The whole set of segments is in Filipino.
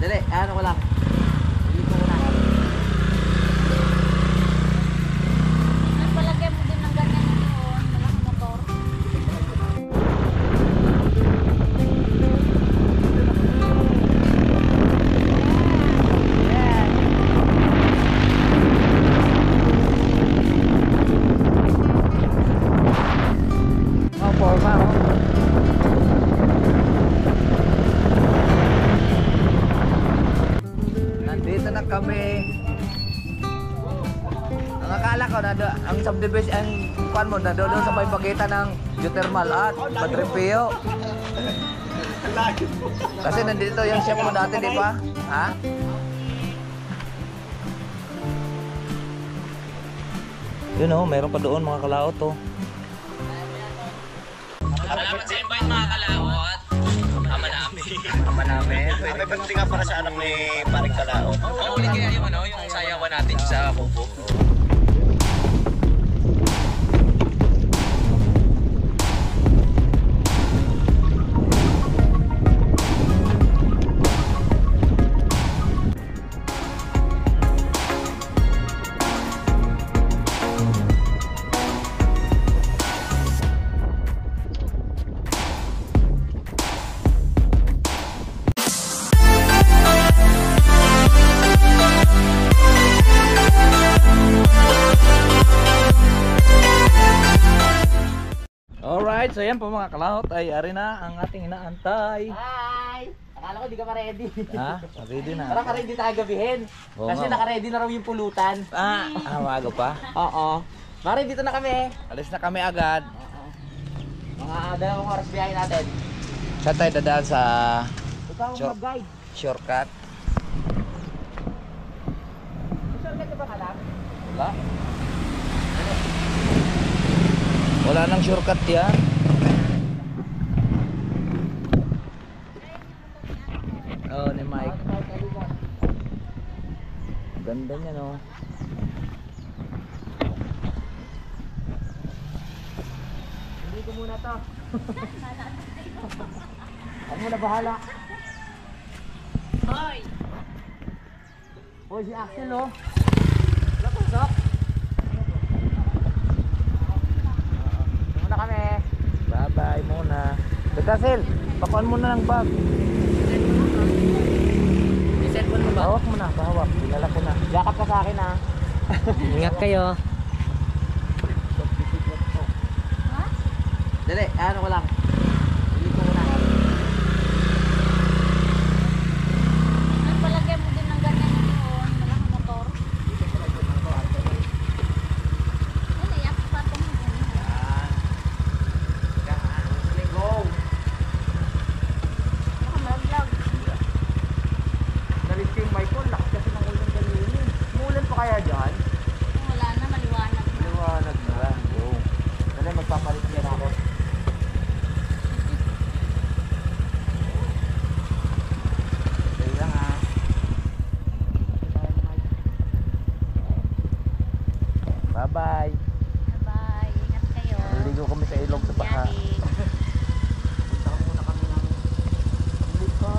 Dali, ano ko lang. Dito ko na. Nagpalagay mo din ng ganyan noon, malaking motor. Forma, oh. Nandito na kami. Ang akala ko ang subdivision, ang kuan mo na doon sa may pagitan ng geothermal at Padre-Pio. Kasi nandito yung chef mo dati, di ba? Ha? Yun oh, meron pa doon mga kalaot oh. Salamat sa invite mga kalaot. Ama namin. Ama namin. May pati nga para sa anak ni Paring Kalaot. Paulit kaya yung ano, yung sayawan natin sa Kubo. Alright, so yan po mga kalahot ay ari na ang ating inaantay. Hi! Akala ko di ka ma-ready. Ha? Ready na. Parang ka-ready tayo gabihin. Oo Kasi nga. naka-ready na raw yung pulutan. Maaga pa. Oo. Mare, dito na kami. Alis na kami agad. Mga 2 oras biyahe natin. Saan tayo dadaan sa Ikaw ang Sure. mag-guide. shortcut? Sure ka ba ka lang? Wala. Wala nang shortcut yan. Oh, ni Mike. Ganda niya no. Hindi ko muna to. Ako muna bahala. Hoy! Hoy, si Axel oh. Lapasok. Muna kami. Bye-bye muna. Dekasil, pakuan mo na ng bag. May cellphone mo ba? Bahawak mo na, bahawak. Dinala ko na. Yakap ka sa akin ha. Ingat kayo. Ha? Dali, ano ko lang. Dito ko na. Nagpalagay mo din ng ganyan noon, malaking motor. Ano, yak pa itong Let's go. baka malaglag. Nalis ko yung mic ko, lakas kasi ng ulan kanina. Umulan pa kaya dyan? Wala na, maliwanag na. Liwanag na lang. Oo. Dali, magpapalit yan ako. Dali lang ha. Bye-bye. Bye, ingat kayo. Naligo kami sa ilog sa baha. Biyahe. Punta muna kami ng Lipa.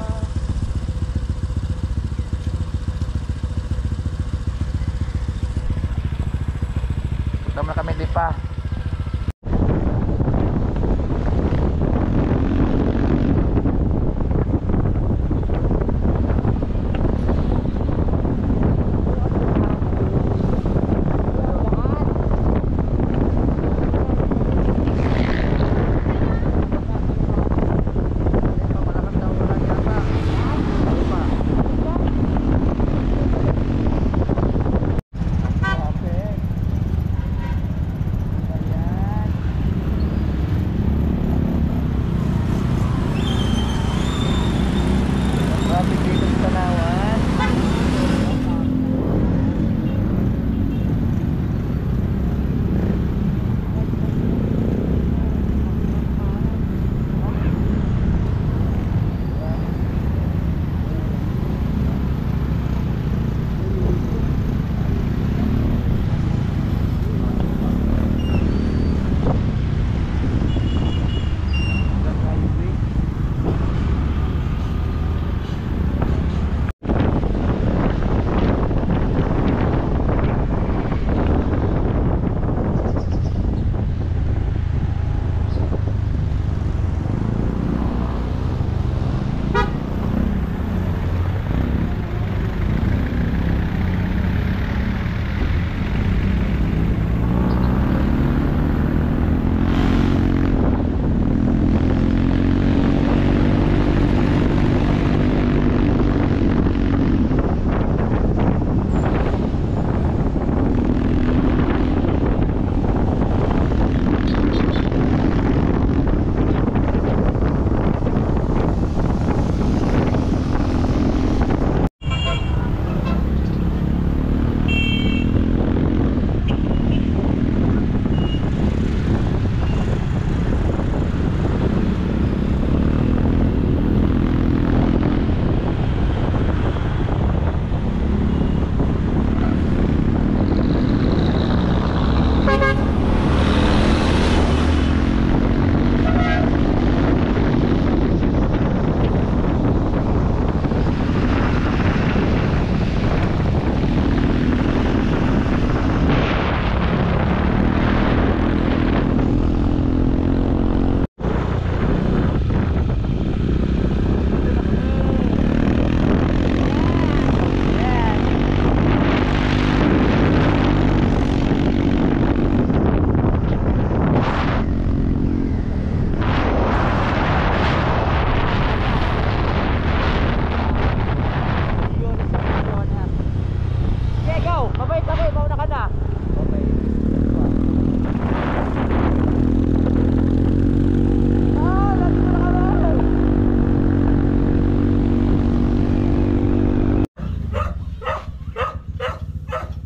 Punta muna kami di pa.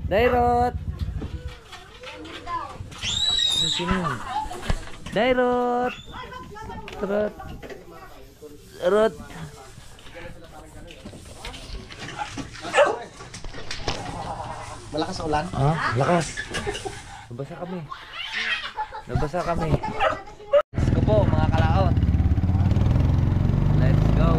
Dairot! Sino? Dairot! Rot! Rot! Malakas ang ulan. Ah, lakas. Nabasa kami. Nabasa kami. Let's go po mga kalaot. Let's go.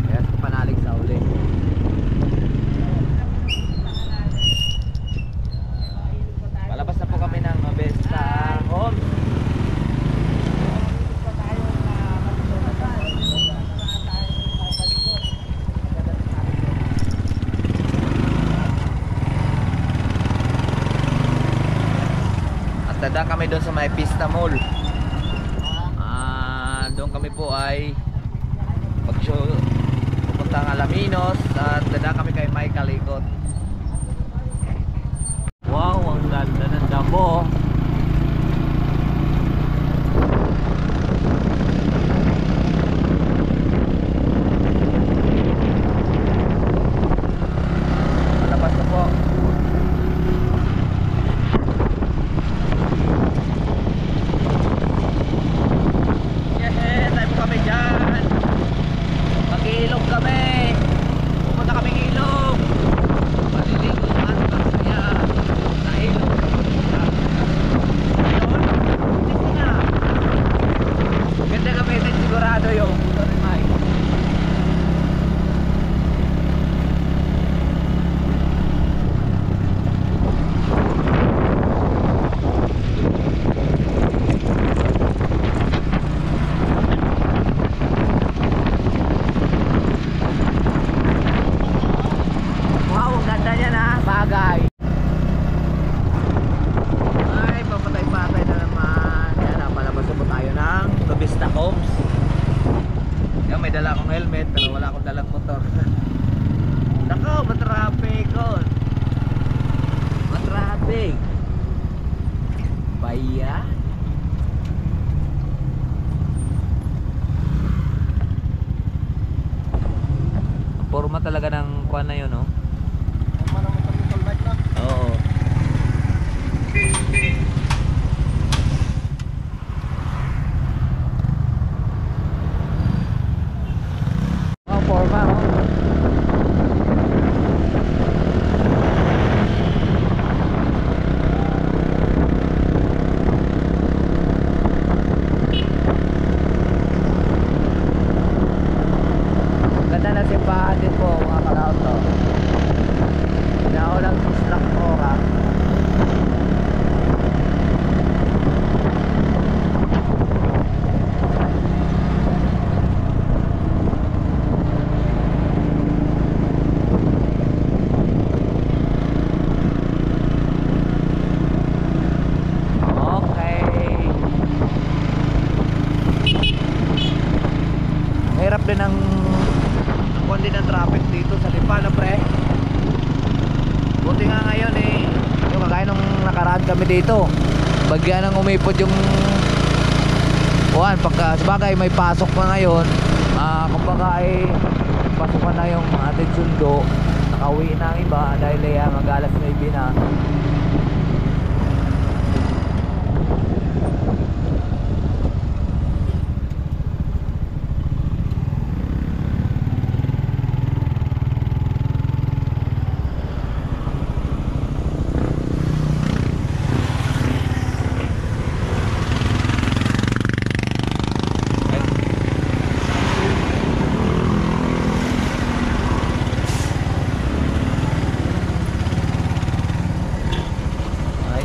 Kaya sa panalig sa uli. Palabas na po kami ng Mabesta Homes. Dada kami doon sa may Pista Mall. Doon kami po ay pupunta ng Alaminos at dada kami kay Michael Ikot. Wow, ang ganda ng damo. Labas na po. Mag-iilog kami. Pupunta kami ilog. Maliligo sa ating pagsaya sa ilog. Ganda gamitin sigurado yung sorry Mike. Bagay. Ay, papatay-patay na naman. Kaya napalabas na po tayo ng Mabesta Homes. Yan, may dala akong helmet pero wala akong dalang motor. Nako, matraffic on. Matraffic. Baya. Forma talaga ng kuwan na yun, no? Oo. Oh, forma, oh. Ganda na simbahan din po mga kalaot to. Naulang sislak ko ka. Hirap din ang kundi ng traffic dito sa Lipa na pre. Buti nga ngayon yung kagaya nung nakaraan kami dito, bagyan nang umipot yung pagka sabagay may pasok pa ngayon, kumbaga ay pasukan na yung ating sundo, nakauwi na ang iba dahil mag-alas 9 na.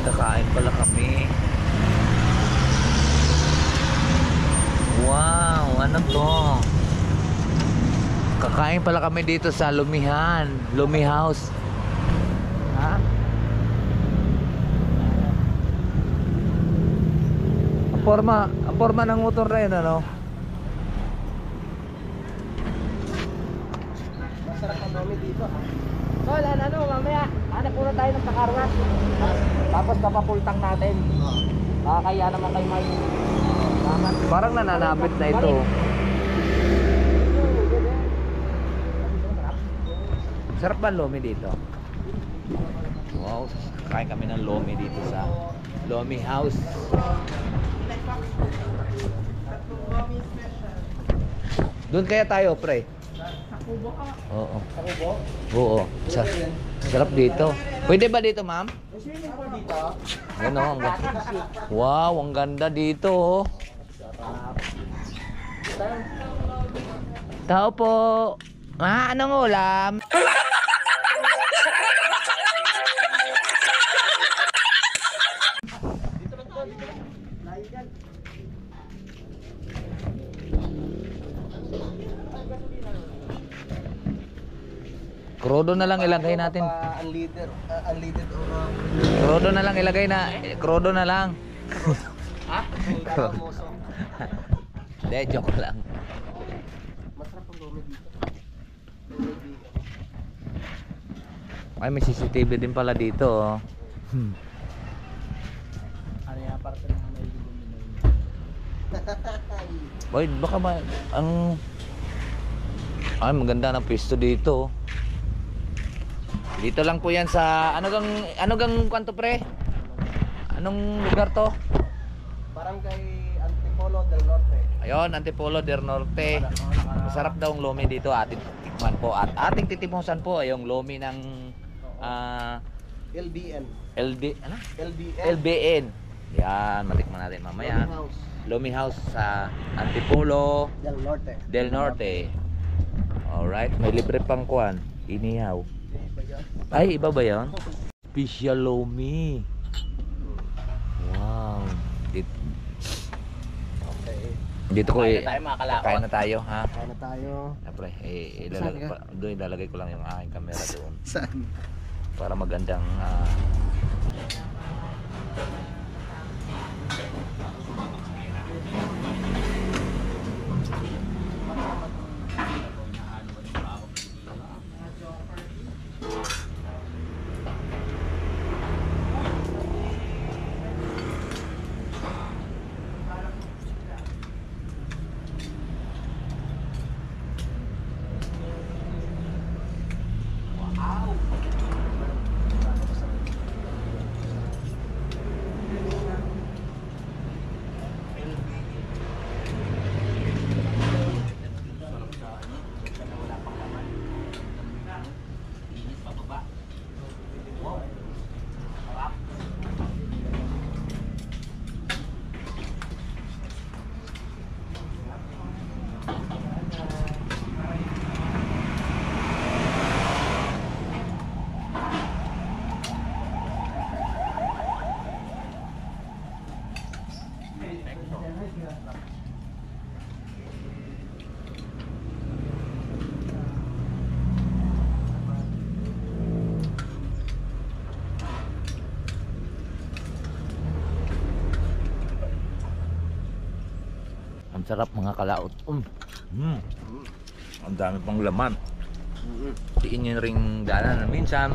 Kakain pala kami. Wow, ano to? Kakain pala kami dito sa Lumihan, Lumi House. Ha? Ang forma ng motor na yun, ano? Masarap ang mami dito. So, ano, mamaya, hanap muna tayo ng pakarwas. Tapos papapultang natin. Kaya naman kayo may... Parang nananabit na ito. Sarap ba lomi dito? Wow, kain kami ng lomi dito sa Lomi House. Doon kaya tayo, pre? Sa Kubo ka? Oo. Sa Kubo? Oo. Sarap dito. Pwede ba dito, ma'am? May swimming pool dito. Ano, ang ganda. Wow, ang ganda dito. Oh. Tao po. Ah, anong ulam? Krodo na lang ilagay natin. Unleaded or Krodo na lang ilagay na. Krodo na lang. ha? Moso. Hindi, joke lang. Masarap ang lomi dito. Ay, may CCTV din pala dito. Oh. Ano yan? Para sa mga may Boy, baka ba ang ay maganda ng pwesto dito. Dito lang po 'yan sa ano gang kwanto pre? Anong lugar to? Barangay Antipolo del Norte. Ayun, Antipolo del Norte. Masarap daw ang lomi dito, ating tikman po at ating titimusan po ay yung lomi ng LBN. ano? LBN. LBN. Yan, matikman natin mamaya. Lomi House Lomi House sa Antipolo del Norte. del Norte. Alright, may libre pang kuan, inihaw. Ay, iba ba yun? Special lomi. Wow. Okay. Dito ko Kain na tayo, mga kalaot. Kain na tayo, ha? Kaya na tayo. Siyempre, Saan ka? doon ilalagay ko lang yung aking camera doon Saan? para magandang ang sarap mga kalaot. Ang dami pang laman. Tiin nyo ring daanan na minsan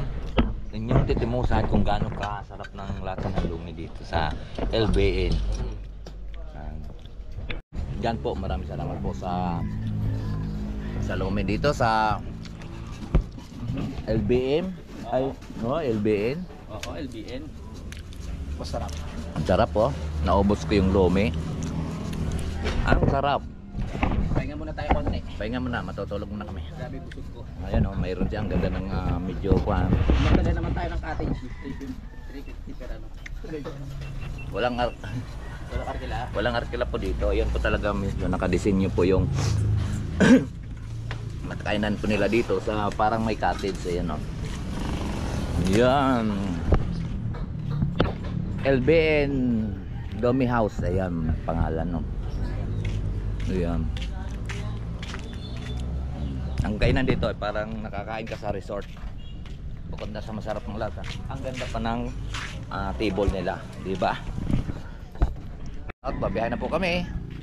inyong titimusan kung gaano kasarap ng lata ng lumi dito sa LBN. Diyan po, maraming salamat po sa lumi dito sa LBM. Ay, no, LBN. Oo, LBN. Masarap. Ang sarap po. Naubos ko yung lumi. Anong sarap? Pahinga muna tayo konti. Pahinga muna, matutulog muna kami. Grabe busog ko. Ayan o, mayroon dyan. Ang ganda ng medyo kuhan. Magdala naman tayo ng cottage. 350 per ano. Walang Wala karkila. walang arkila po dito. Ayan po talaga medyo nakadesenyo po yung matkainan po nila dito sa parang may cottage. Ayan o. Ayan. LBN Lomi House. Ayan pangalan no. Ayan. Ang kainan dito ay parang nakakain ka sa resort. Bukod na sa masarap ng lata, ang ganda pa ng table nila, di ba? At babiyahe na po kami.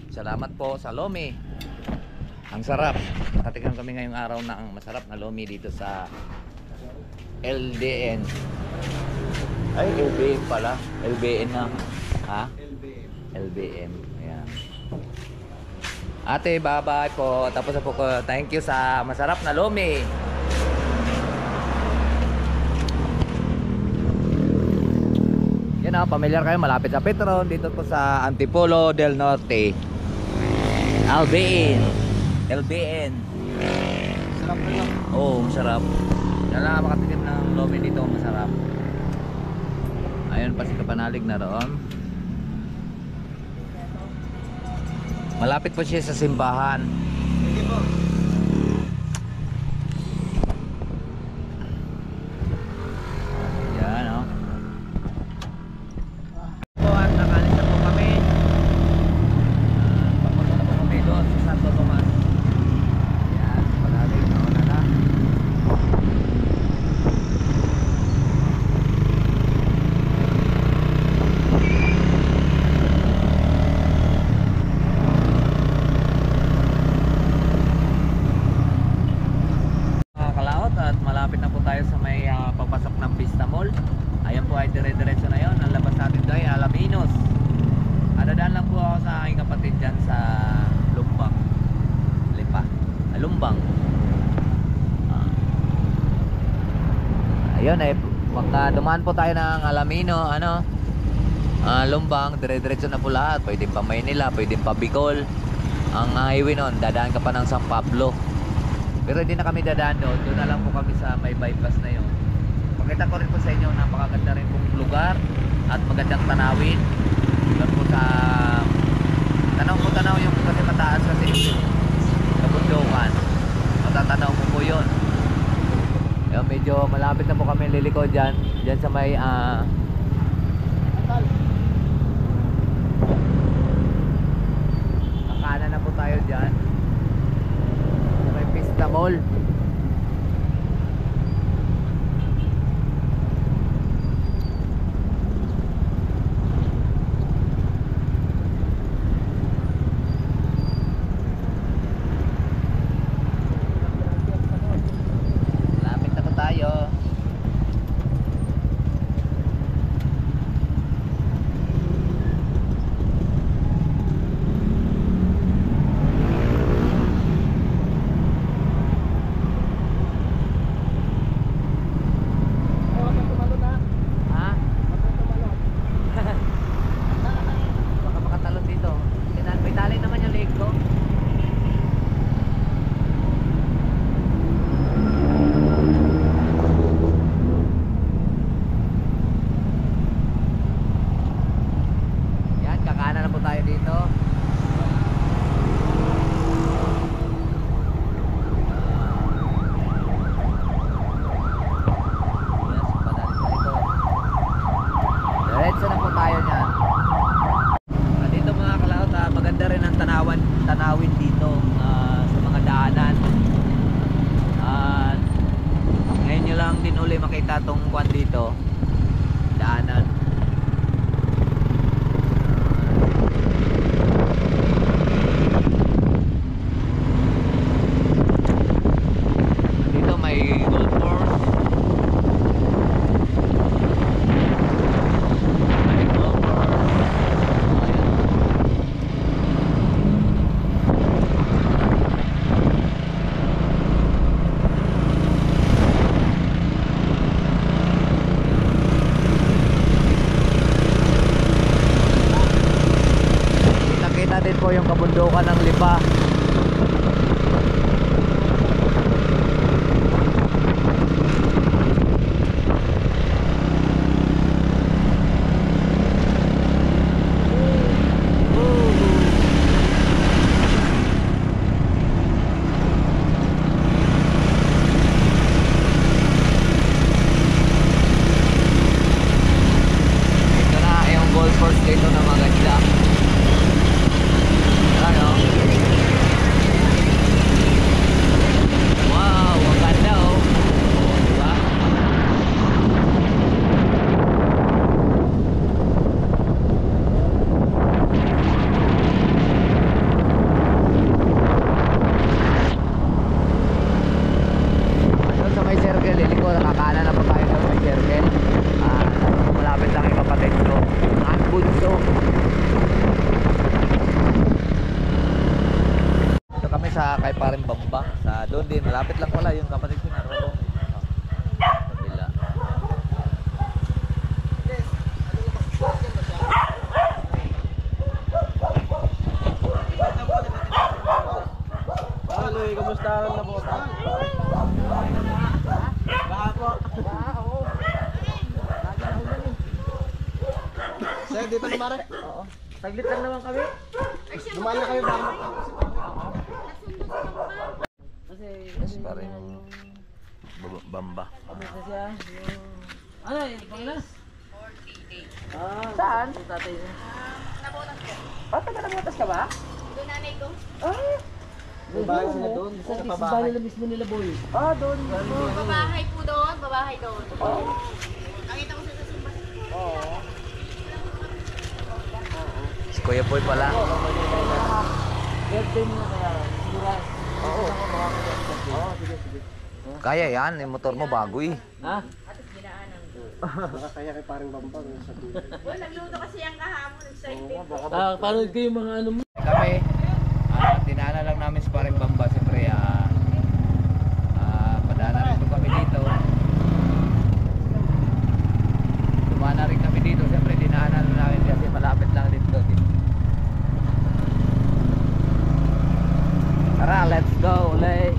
Salamat po sa lomi. Ang sarap. Nakatikman kami ngayong araw na ang masarap na lomi dito sa LDN. Ay, LBM pala. LBN na. Ha? LBN. LBM. Ayan. Ate, bye-bye po. Tapos na po ko. Thank you sa masarap na lomi. Yan o, pamilyar kayo. Malapit sa Petron. Dito po sa Antipolo del Norte. LBN. LBN. Sarap na lang. Oo, masarap. Yan lang makatikim ng lomi dito. Masarap. Ayun pa si Kapanalig na roon. Malapit po siya sa simbahan. Sige po. Yan o. Po at nakalis na po kami. Papunta na po kami doon sa Santo Tomas. Yan, Kapanalig. Nauna na. Mga kalaot at malapit na po tayo sa may papasok ng Vista Mall. Ayan po ay dire-diretso na yon. Ang labas natin doon ay Alaminos. Dadaan lang po ako sa aking kapatid dyan sa Lumbang. Lipa. Lumbang. Ayun ay pagka dumaan po tayo ng Alamino, Lumbang, dire-diretso na po lahat. Pwedeng pa Maynila, pwedeng pa Bicol. Ang highway nun, dadaan ka pa ng San Pablo. Pero hindi na kami dadaan doon. Doon na lang po kami sa may bypass na yun. Pakita ko rin po sa inyo, napakaganda rin pong lugar at magandang tanawin. Doon po sa tanaw yung kasi mataas kasi yung kabundukan. Matatanaw mo po yun. Yung medyo malapit na po kami liliko dyan. Dyan sa may kanan na po tayo dyan. May Vista Mall. Lapit na po tayo. Ha? Baka makatalon dito. May tali naman yung leg ko. Yan, kakanan na po tayo dito. Diretso na po tayo niyan. Dito mga kalaot, maganda rin ang tanawin dito sa mga daanan. Ngayon nyo lang din uli makita tong kwan dito. Daanan. Dito may golf course. May golf course. Ayan. Kita-kita din po yung kabundukan ng Lipa. Ito na yung golf course dito na maganda. Ano? Wow, ang ganda oh. Oh, diba? Doon sa may circle, liliko, nakakanan na po tayo sa may circle. Malapit lang yung kapatid ko. Ang bunso. paring Bamba. Sa doon din, malapit lang pala yung kapatid ko naroon. Kabila. Hello, kamusta na po? Baka po. Sir, dito na mare. Oo. Saglit lang naman kami. Dumaan na kayo ba? Mas paring Bamba. Ano kasi siya? Ano yun? Pangalas? 48. Saan? Tatay niya. Nabutas ko. Taga nabutas ka ba? Doon nanay ko. May bahay sila doon. Sa Sa pabahay. bahay nila mismo nila boy. Doon. Babahay po doon, babahay doon. Nakita ko siya sa simbahan. Si Kuya Boy pala. Birthday mo na kaya. Sigura. Oo. Oo, sige, sige. Kaya yan, yung motor mo bago eh. Ha? Baka kaya kay paring Bamba sa tubig. Nagluto kasi ang kahapon, excited. Panood ko yung mga ano mo. Kami, dinaanan lang namin sa paring Bamba. Siyempre, padaanan rin po kami dito. Dumana rin kami dito. Siyempre, dinaanan lang namin kasi malapit lang dito. Tara, let's go ulit.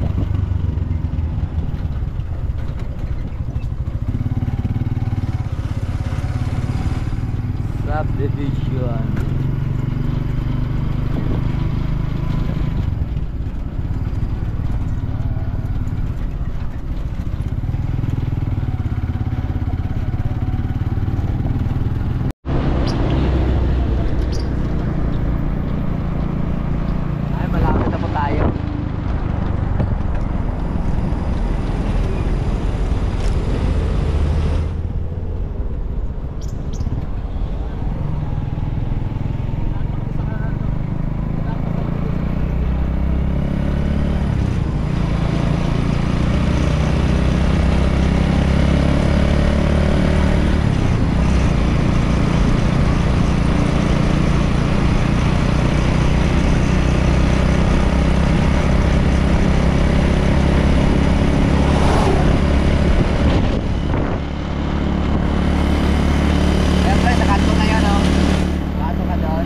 Subdivision. Ay, malapit na po tayo. Siyempre, sa kanto na yun, oh. Kanto ka doon.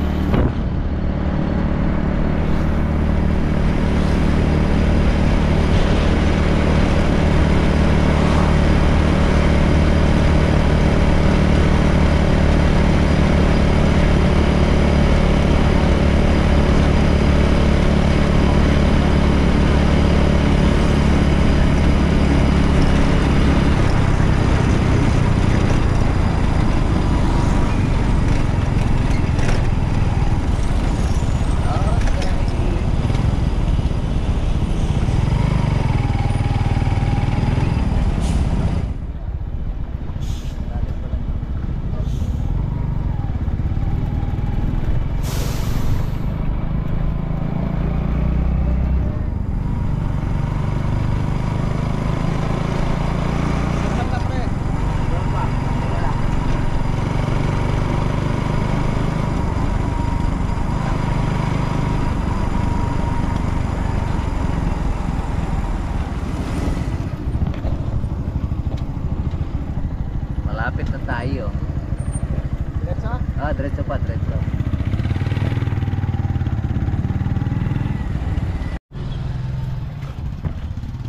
Malapit na tayo. Diretso? Diretso pa, diretso.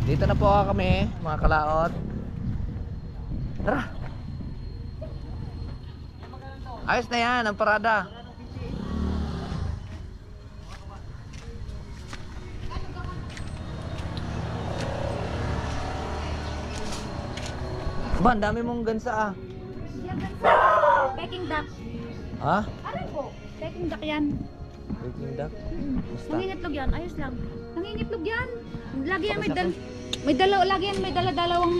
Dito na po kami, mga kalaot. Tara. Ayos na yan, ang parada. Ba, ang dami mong gansa ah. Peking duck. Ha? Ano po? Peking duck yan. Peking duck? Basta. Nangingitlog yan, ayos lang. Nangingitlog yan. Lagi yan may lagi yan may dala-dalawang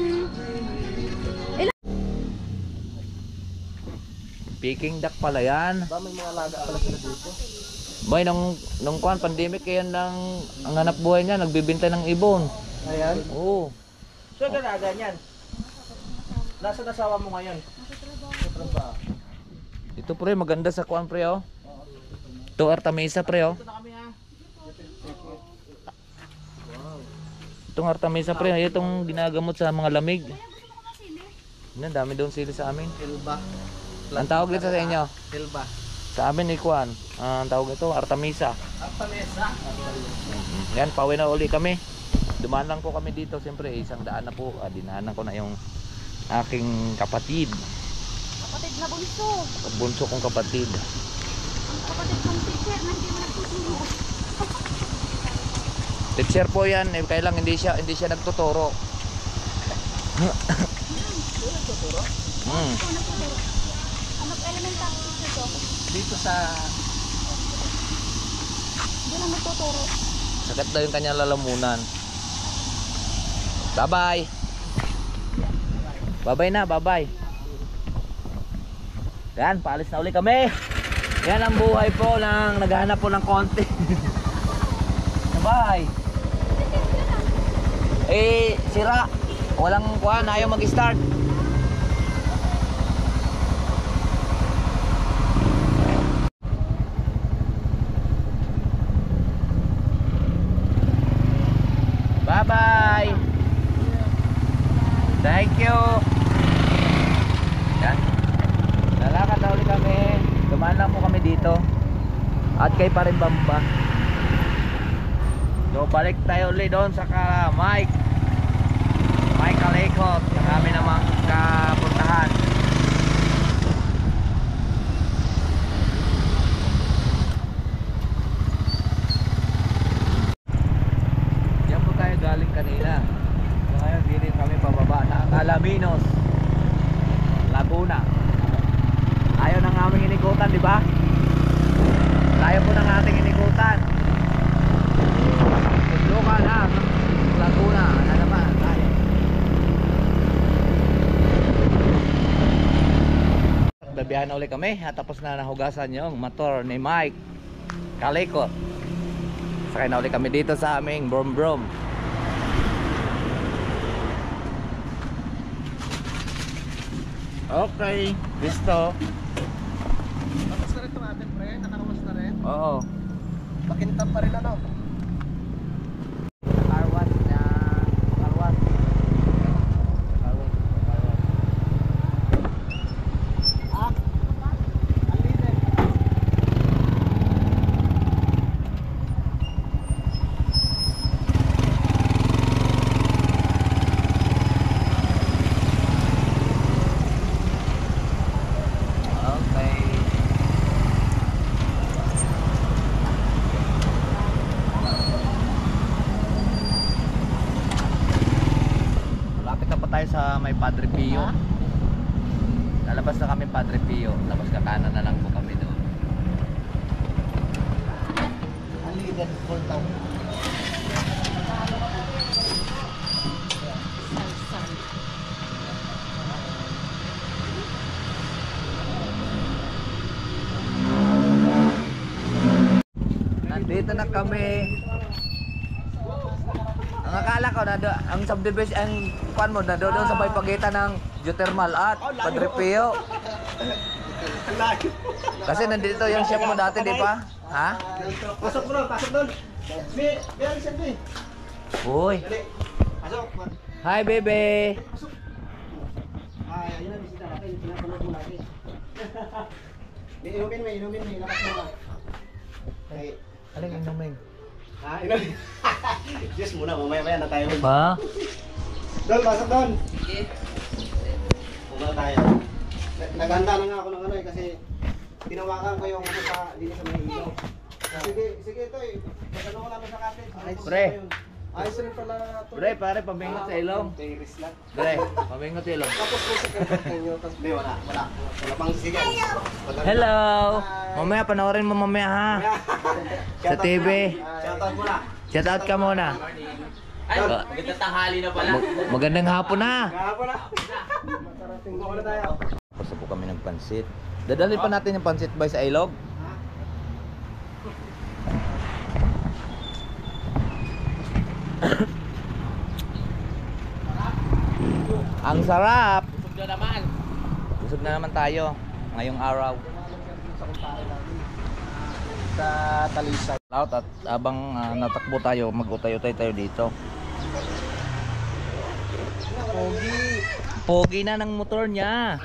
Peking duck pala yan. Ba may mga alaga pala sila dito? Boy, nung kuwan, pandemic yan ang hanap buhay niya, nagbibenta ng ibon. Ayan. Oo. So, ganaga niyan. Nasaan asawa mo ngayon? Sa trabaho. Ito pre, maganda sa kuwan pre oh. Ito Artemisa pre oh. Ito na kami ha. Itong Artemisa pre, itong ginagamot sa mga lamig. Yan, dami doon sili sa amin. Silba. Ang tawag dito sa inyo? Silba. Sa amin ikuan. Ang tawag ito Artemisa. Artemisa. Yan, pauwi na uli kami. Dumaan lang po kami dito, siyempre isang daan na po. Dinaanan ko na yung aking kapatid. Kapatid na bunso. Bunso kong kapatid. Ang kapatid kong teacher na hindi mo nagtuturo. Teacher po yan, kaya lang hindi siya nagtuturo. Ito nagtuturo. Ano elementary teacher to? Dito sa... Hindi lang nagtuturo. Sakit daw yung kanyang lalamunan. Bye-bye. Bye-bye na, bye-bye. Yan, paalis na uli kami. Yan ang buhay po ng naghahanap po ng konti. Bye. Sira. Walang kuhan, ayaw mag-start. Bye-bye. Thank you. Yan. Lalakad na ulit kami. Dumaan lang po kami dito. At kay Parimbamba. So balik tayo ulit doon sa Mike Kalekot. Yung kami namang kapuntahan. Diyan po tayo galing kanina. So ngayon dito kami pababa na Alaminos, Laguna. Ayaw ng aming inikutan, di ba? Ayaw po ng ating inikutan. Luka na Laguna na naman tayo. Babiyahan na ulit kami at tapos na nahugasan yung motor ni Mike Kalekot. Sakay na ulit kami dito sa aming brom brom. Okay, listo. Tapos na rin itong atin, pre. Nakarawas na rin. Oo. Makintab pa rin ano. Carwash na carwash. Ah. Ang litin. Okay. Malapit na pa tayo sa may Padre Pio. Lalabas na kami Padre Pio. Tapos kakanan na lang po kami doon. Ang litin. Full town. Nandito na kami. Ang akala ko na ang subdivision, ang kuan mo na doon sa may pagitan ng geothermal at Padre Pio. Ang layo. Kasi nandito yung chef mo dati, di ba? Ha? Pasok bro, pasok doon. May alisan doon. Uy. Dali. Pasok. Hi, bebe. Ay, ayun na bisita natin. Pinapanood mo natin. May inumin. Lakas mo na. Okay. Aling inumin. Ah, inumin. Diyos muna, mamaya na tayo. Ba? Doon, pasok doon. Muna tayo. Naghanda na nga ako ng ano eh, kasi tinawakan ko yung ano sa dito sa may ilaw. Sige ito eh. Ano ko lang sa kapit. Pre. Ayos rin pala ito. Bre, pare, pambingot sa ilong. Tiris lang. Bre, pambingot sa ilong. Tapos po sa kanyo. Hindi, wala. Wala pang sige. Hello. Mamaya, panoorin mo mamaya ha. Sa TV. Shoutout mo na. Shout out ka muna. Ay, magandang tanghali na pala. Magandang hapon na. Kahapon na. Masarating ko na tayo. Gusto po kami ng pansit. Dadalhin pa natin yung pansit ba sa ilog? Ang sarap. Busog na naman. Busog na naman tayo ngayong araw. Sa Talisay. Out at abang natakbo tayo, mag-utay-utay tayo dito. Pogi na ng motor niya.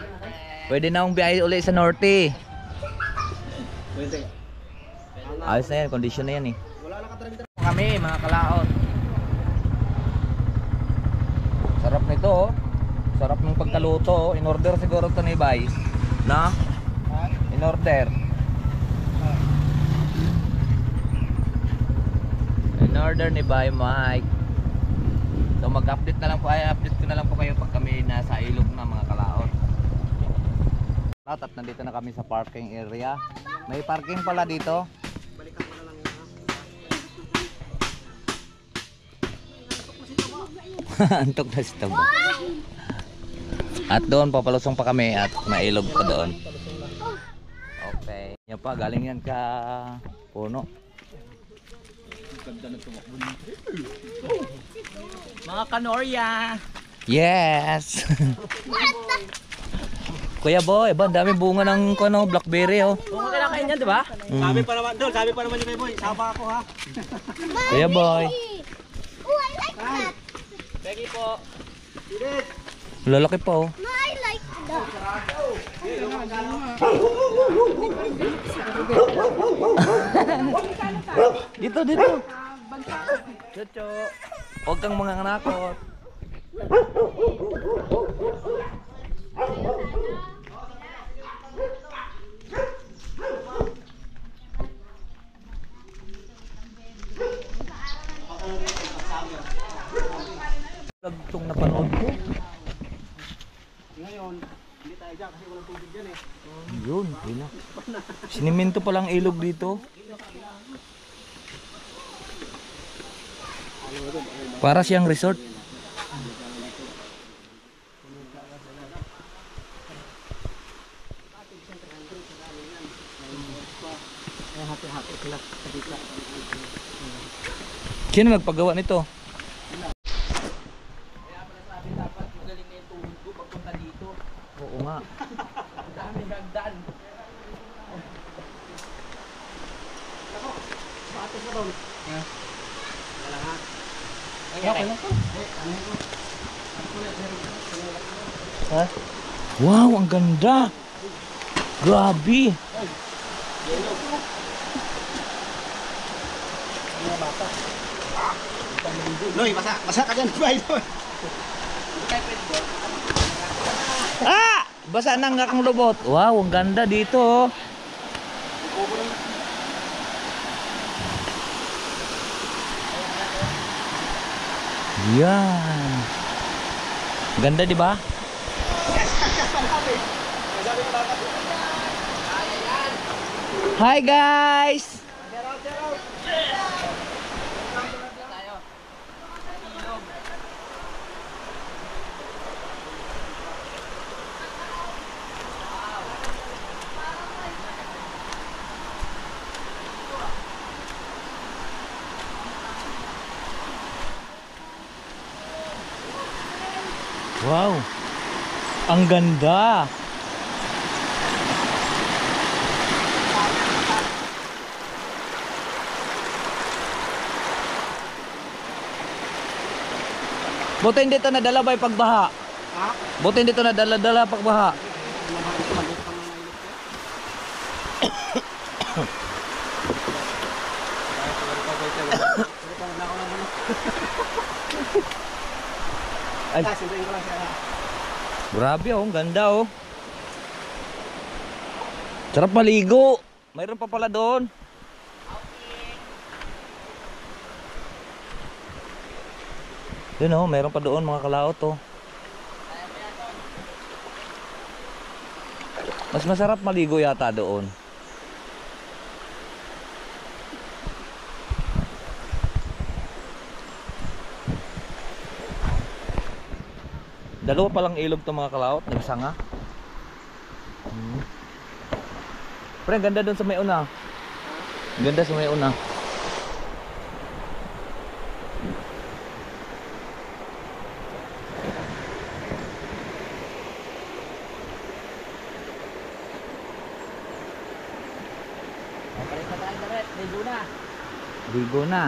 Pwede na akong biyahe ulit sa norte. Pwede. Ayos na yan, kondisyon na yan eh. Wala na ka-drive. Kami mga kalaot. Sarap nito oh. Sarap ng pagkaluto oh. In order siguro ito ni Bay. Na? In order. In order ni Bay Mike. So mag-update na lang po, update ko na lang po kayo pag kami nasa ilog na mga kalaot. At nandito na kami sa parking area. May parking pala dito. Balikan ko na lang yun. Antok na si Taba. At doon papalusong pa kami at mailog pa doon. Okay. Yan pa, galing yan ka puno. Mga kanorya. Yes. Kuya Boy, ba dami bunga ng blackberry oh. Kung kinakain yan, di ba? Sabi pa naman doon, sabi pa naman ni Boy, sapa ako ha. Kuya Boy. Oh, I like that. Becky po. Lalaki pa oh. No, I like that. Dito, dito. Chucho. Huwag kang mga nanakot. Itong napanood ko. Ngayon, hindi tayo dyan kasi walang tubig dyan eh. Yun, yun. Siniminto palang ilog dito. Para siyang resort. Sino nagpagawa nito? Oo nga. Dami hagdan. Patos na doon. Wala ha. Okay lang. Ha? Wow, ang ganda. Grabe. Loy, basa ka dyan. Bye, Loy. Ah! Basa na nga kang lubot. Wow, ang ganda dito. Yan. Ganda, di ba? Hi guys. Wow. Ang ganda. Buti hindi ito nadala ba pagbaha? Ha? Buti hindi ito nadala pagbaha. Ay. Sintayin ko lang siya. Grabe oh, ang ganda oh. Sarap maligo. Mayroon pa pala doon. Yun oh, mayroon pa doon mga kalaot oh. Mas masarap maligo yata doon. Dalawa palang ilog to mga kalaot, nagsanga. Pre, ganda doon sa may una. Ganda sa may una. Palit na tayo, Daret. Ligo na. Ligo na.